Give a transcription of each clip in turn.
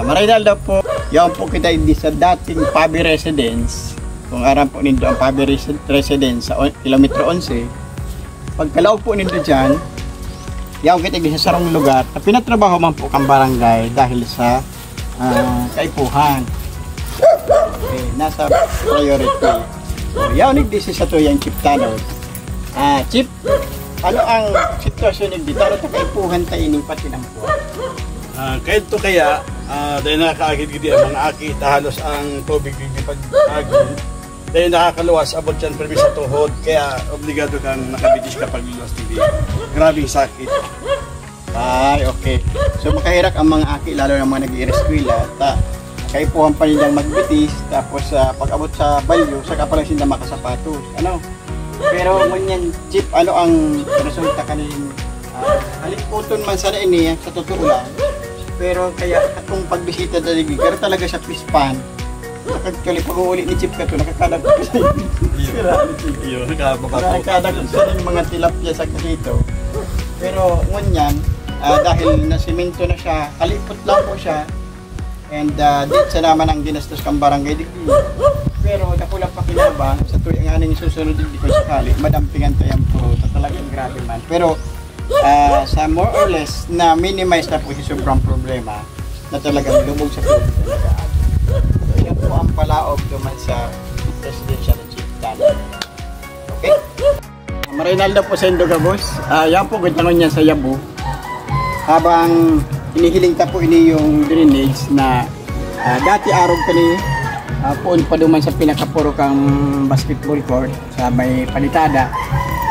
Marinal daw po, yan po kita hindi sa dating Pabi Residence. Kung aram po nindo ang Pabi Residence sa kilometro 11. Pagkalaw po nindo dyan, yan kita hindi sa sarong lugar na pinatrabaho man po kang barangay dahil sa kaipuhan. Okay, nasa priority. So, yan nagdisi sa to yung Chief Tanod. Chief, ano ang sitwasyon nagdito? Ano ito kaipuhan tayo ining pati ng po? Kahit to kaya, dahil nakakaagid gidi ang mga aki, halos ang tubig di pag-agid. Dahil nakakaluwas, abot yan permis sa tuhod, kaya obligado kang nakabitis kapag luwas TV. Grabing sakit. Ay, okay. So makahirak ang mga aki, lalo ng mga nag-i-reskwila, kaipuhan pa nilang magbitis, tapos pag abot sa balyo, saka pala sila makasapatos. Ano? Pero ngunyan, Chief, ano ang resulta kanin? Halikuton man sana ini, sa totoo lang. Pero kaya katong pagbisita dali pero talaga siya pispan. Nakakali pag-uuli ni Chief kato nakakadag ko sa iyo. Nakakadag ko sa mga tilapia sa dito. Pero ngunyan, dahil nasimento na siya, kalipot lang po siya. And dit sa naman ang ginastos kang barangay digdi. Pero nakulang pakinabang sa tuwing nga ning susunod digdi ko sakali, madampingan tayong puro, talagang grabe man. Pero sa more or less na minimize na po si sobrang problema na talagang lubog sa tubig talaga. So yan po ang palaog duman sa presidential Chief Tanod. Okay? Marinaldo po sa Indogabos. Yan po gantangon niya sa Yabu. Habang inihiling ta po ini yung drainage na dati arog kani puon pa duman sa pinakapuro kang basketball court sa may palitada.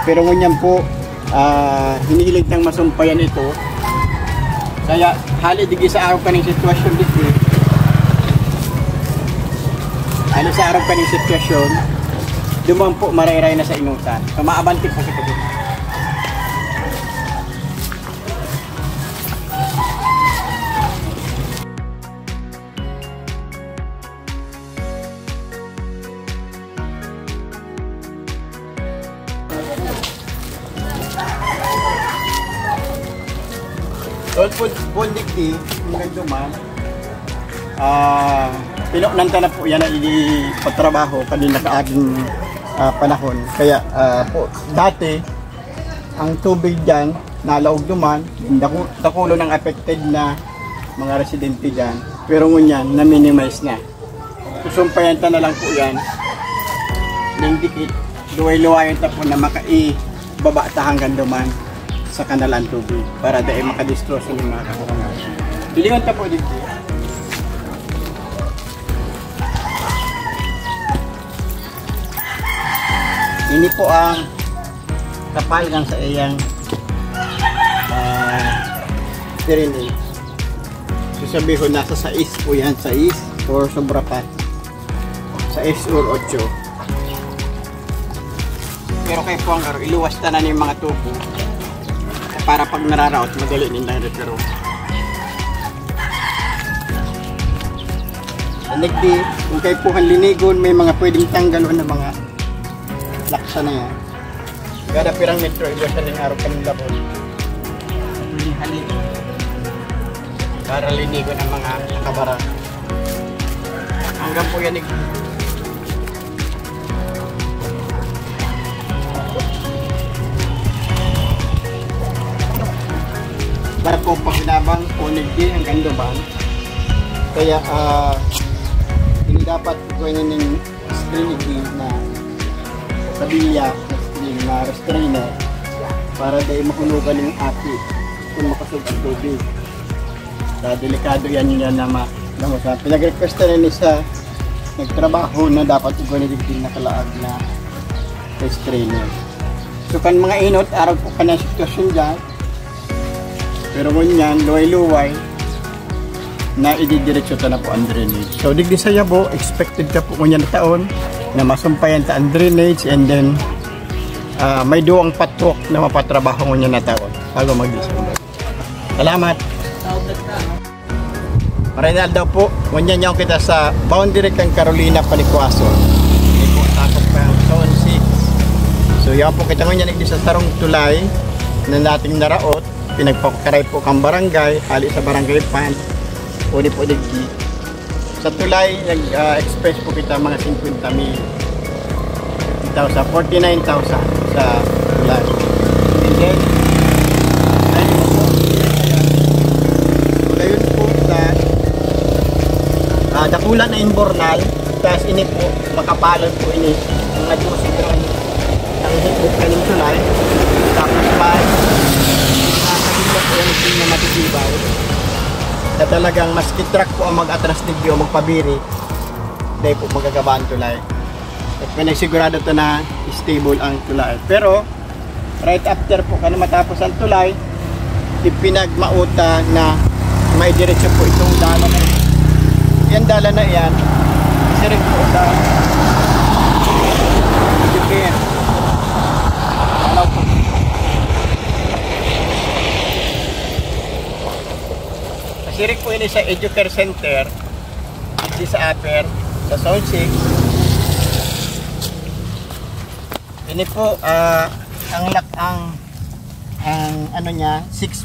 Pero ngunyan po hinihilig ng masumpayan ito. Kaya hali digi sa araw kaning sitwasyon dito. Hali sa araw kaning sitwasyon, duman po marayray na sa inutan. So maabanti po kita dito. Doon po digdi, mga duman, pinuknanta na po yan na ipagtrabaho kanina kaaging panahon. Kaya po, dati, ang tubig dyan, nalaog duman, dakulo ng affected na mga residente dyan. Pero ngunyan, na-minimize na. Susumpayanta na lang po yan, ng dikit, luway-luwayan na po na makaibaba ta hanggang duman sa kanalang tubig para dahil makadistro sa mga kakurangan. Bilingon ta po dito. Ini po ang kapalgan sa iyang drainage. Sasabihin nasa 6 po yan, 6 or sobra pa. 6 or 8. Pero kayo po ang iluwas na ng mga tubo para pag nararaot, madali nilang retiro. Nagdi, kung kayo po ang linigon, may mga pwedeng tanggalon na mga laksa na yan. Kada pirang metro, iwasan ng araw kaming labon. Haligo. Para linigon ang mga kabara. Hanggang po yan nagdi. Para po pakinabang po nagdi hanggang duman. Kaya hindi dapat gawin ng screening na kabilya na restrainer para dahil makunugan yung aki kung makasog ang tubig. Delikado yan yun na mamusa. Pinag-request na rin sa nagtrabaho na dapat gawin ng nakalaag na restrainer. So kan mga inot, araw po ka na sitwasyon dyan. Pero ngunyan, luway-luway na ididiretso ta na po ang drainage. So digdi sa Yabo, expected ka po ngunyan na taon na masumpayan ta ang drainage and then may duwang patrok na mapatrabaho ngunyan na taon bago mag-December. Salamat! Marinal daw po, ngunyan niya kita sa boundary kang Carolina Palikwaso. Hindi po takot pa ang zone 6. So yan po kita ngunyan digdi sa sarong tulay na nating naraot. Pinagpakaray po kang barangay, hali sa barangay pan. Uni po digdi. Sa tulay, nag-express po kita mga 50,000. Ito sa 49,000 sa tulay. And then, ayun po. Ngayon po sa dakulan na imbornal, tapos ini po, makapalad po ini, ang nag-usigran ang hipot kaning tulay. Tapos may nakakagila po yung team na matitibay. Na talagang maski truck po ang mag-atras digdi o magpabiri, dahil po magagabaan tulay. At pinagsigurado to na stable ang tulay. Pero right after po kaya matapos ang tulay, ipinagmauta na may diretso po itong dala na yan. Yan dala na yan, isa rin po sa Educare. Ano po? Sirik po ini sa Educare Center, di sa Upper, sa Zone 6. Ini po ang ano niya 6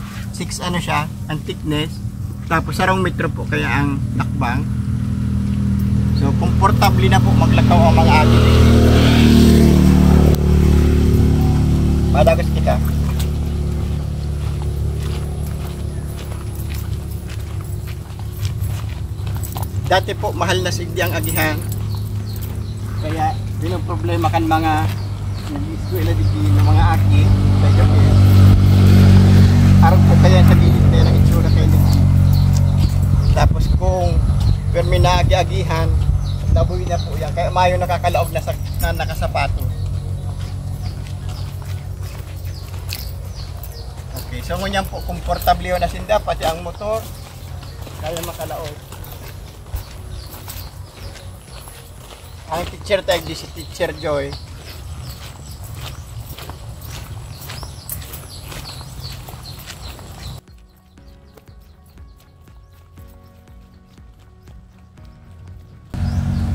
ano siya, ang thickness. Tapos sarong metro po kaya ang lakbang. So komportable na po maglakaw ang mga atin. Padagos kita. Dati po mahal na sigdi ang agihan. Kaya problema kan mga nag-eskwela dito ng mga aki. Araw po kaya sa gilid na ng itsura kayo dito. Tapos kung permi na agi-agihan, nabuhi na po yan. Kaya mayo nakakalaog na nakasapato. Okay, so ngunyan po, komportable yun na sinda, pati ang motor, kaya makalaog. Ang teacher tayo di si Teacher Joy.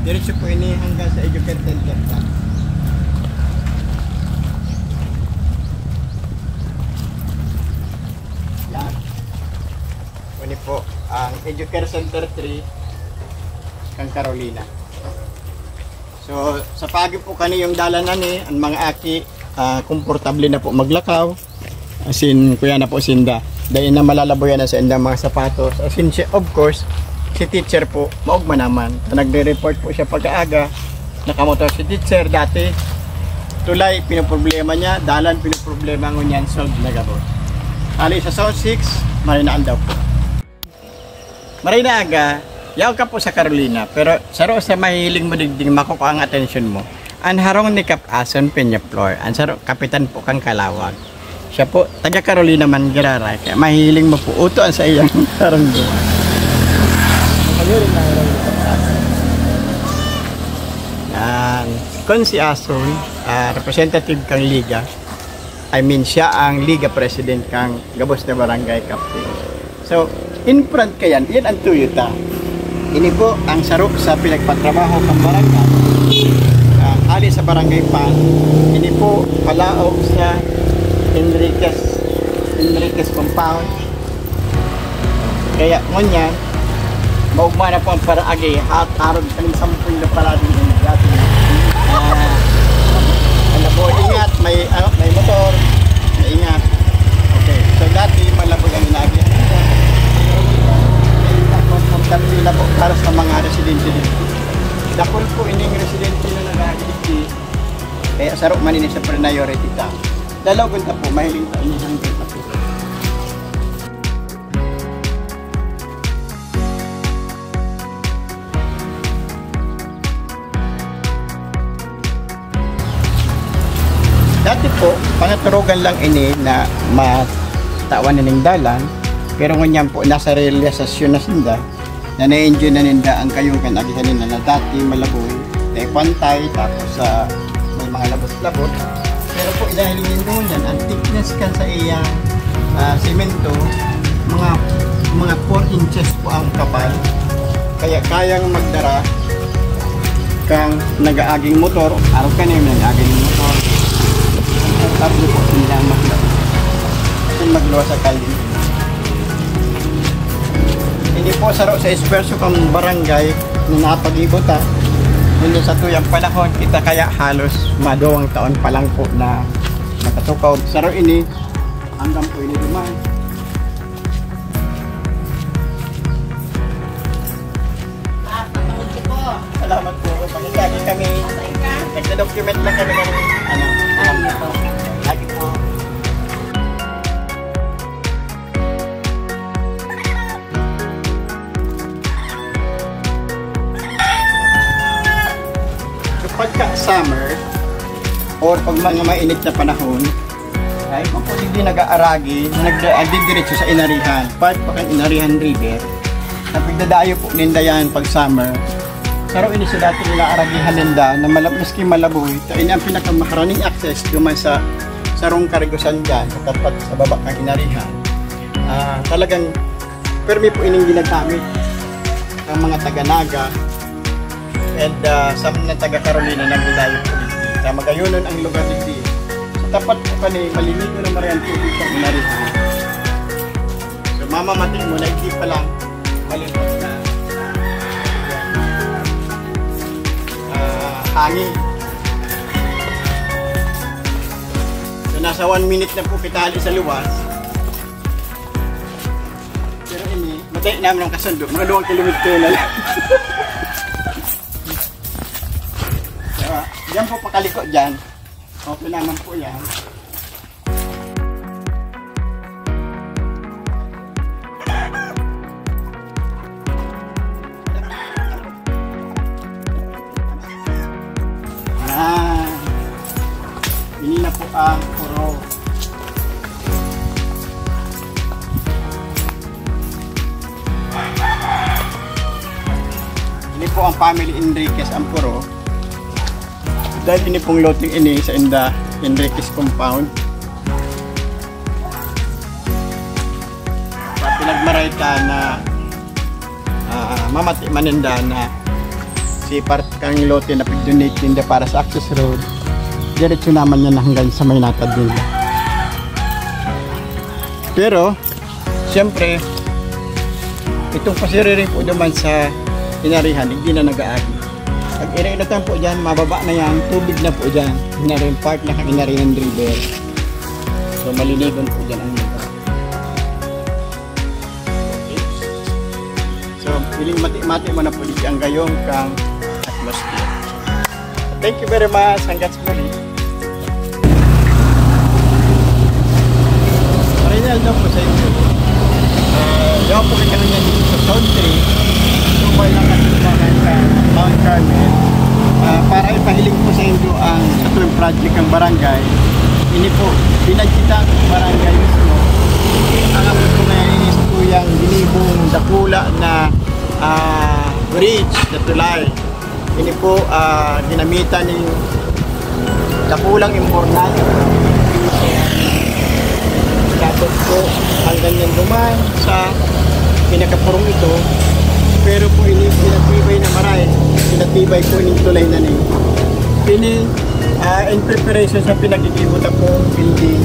Diretso po ini hanggang sa Educare Center. Yan. Ini po ang Educare Center 3 kang Carolina. So sa pagi po kani yung dalanan ni ang mga aki komportable na po maglakaw. Asin kuya na po sinda. Dahil na malalaboyan na sa indang mga sapatos. Asin siya, of course, si teacher po maugma naman. Nagre-report po siya pag-aaga. Nakamotor si teacher dati. Tulay pinoproblema niya, dalan pinoproblema ngunyan solve na gabot. Ali sa Zone 6, marinaan daw po. Marinaaga, yaw ka po sa Carolina, pero saro sa mahiling mo digding makukuha ang atensyon mo. Ang harong ni Cap Ason Peñaflor, ang saro kapitan po kang Kalawag. Siya po, taga Carolina man giraray, kaya mahiling mo po utoan sa iyang harong doon. Yan. Kung si Ason, representative kang Liga, I mean siya ang Liga President kang Gabos na Barangay Captain. So, in front ka yan ang Toyota. Ini po ang saro sa pinagpatrabaho ng barangay. Ali sa barangay pa. Ini po palaog sa Enriquez compound. Kaya ngunyan, maugma na po ang paraagi. Harod kami 10 na parado din dati. Ano po, ingat. May motor. Ingat. Okay. So dati malabog ang inagi. Komportable na po para sa mga residente dito. Dakol po ining residente na nag-agiliti. Kaya sarok man ini sa priority ta. Dalaw gunta po, mahiling pa ini hanggang pa. Dati po, pangaturugan lang ini na matawan ning dalan. Pero ngunyan po, nasa realisasyon na sinda na na-enjoy na ninda ang kayong kanagihan nila na dati malaboy, pantay, tapos may mga labot-labot. Pero po, dahil yun yan, ang thickness kan sa iyang simento, mga 4 inches po ang kapal. Kaya kayang magdara kang nag-aaging motor, araw ka na yung nag-aaging motor. Ang tablo po, hindi ang magluwa sa kalin. Hindi po saro sa esperso kang barangay na napag-ibota. Hindi sa tuyang panahon, kita kaya halos madawang taon pa lang po na nakatukaw. Saro ini, hanggang po ini duman. Salamat po. Lagi kami, nagda-document lang kami ng lagi po. Pagka summer or pag mga mainit na panahon ay kung po hindi nag-aaragi nagdidiretso sa Inarihan, part pa kang Inarihan River na pagdadayo po ninda yan pag summer. Saro ini sa dati nila aragihan ninda na maski malaboy ito ini ang pinakamaharaning access duman sa sarong karigusan dyan sa tapat sa baba ng Inarihan. Talagang permi po ining ginagamit ang mga taga-Naga and sa mga taga-Carolina nagdayo po dito. Kaya magayunon ang lugar dito. Sa tapat po kani maliligo na mariang tubig sa Inarihan. So mamamating mo na hindi pa lang malipot na hangin. So nasa 1 minute na po kita hali sa luwas. Pero ini, matay namin ang kasundo. Mga 2 kilometro na lang. Yan po pakaliko dyan. Okay naman po yan. Ini na po ang puro. Ini po ang family Enriquez ang puro. Dahil ini pong loting ini sa Enriquez compound. Pinagmaray ka na mamati maninda na si part kang lote na pag-donate ninda para sa access road. Diretso naman yan hanggang sa may natad nila. Pero, siyempre, itong pasiririn po naman sa Inarihan, hindi na nag-aagi. Pag ire-inatan po dyan, mababa na yan, tubig na po dyan. Inarin part na kang Inarihan River. So, malinigon po dyan ang lugar. Okay. So, piling mati-mati mo na po dito ang gayong kang atmosphere. Thank you very much. Hanggang sa muli. Marinal daw po sa inyo. Yaw po kayo kanya dito sa Zone 3. Tubay lang at tumahan sa Mount Carmel. Para ipahiling po sa inyo ang Satuing Project ng barangay. Ini po, pinagkita ang barangay mismo. Ang amin po na inis po yung binibong dakula na bridge na tulay. Ini po ginamitan ng dakulang imbornal. Tapos po hanggang yan duman sa pinakapurong ito. Pero po ini pinatibay na maray. Pinatibay po ining tulay na nin. Ini in preparation sa pinagkikibuta po building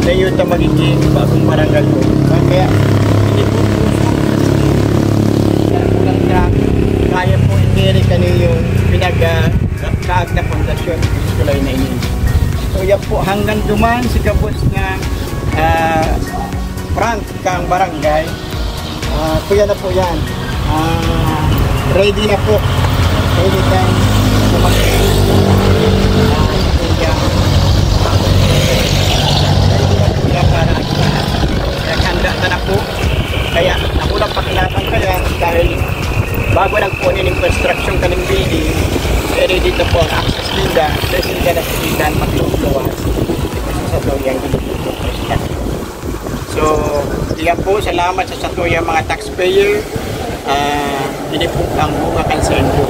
na yun na magiging bagong barangay po. Kaya ini po kaya po i-carry kanil yung pinagkaag na pundasyon ng tulay na ini. So yan po hanggang duman si kabos na front kang barangay. Kuya na po yan. Ready na po. Ready kang sumakit. Ready na po yan para handa na po. Kaya nakulang pakinatang kaya dahil bago nagpunin yung construction kaning building, ready na po ang access nila. Kasi nila na sila magluluwas. Sa tuyang so, yan po, salamat sa tuyang mga taxpayer. Ini po ang bunga kansenyo.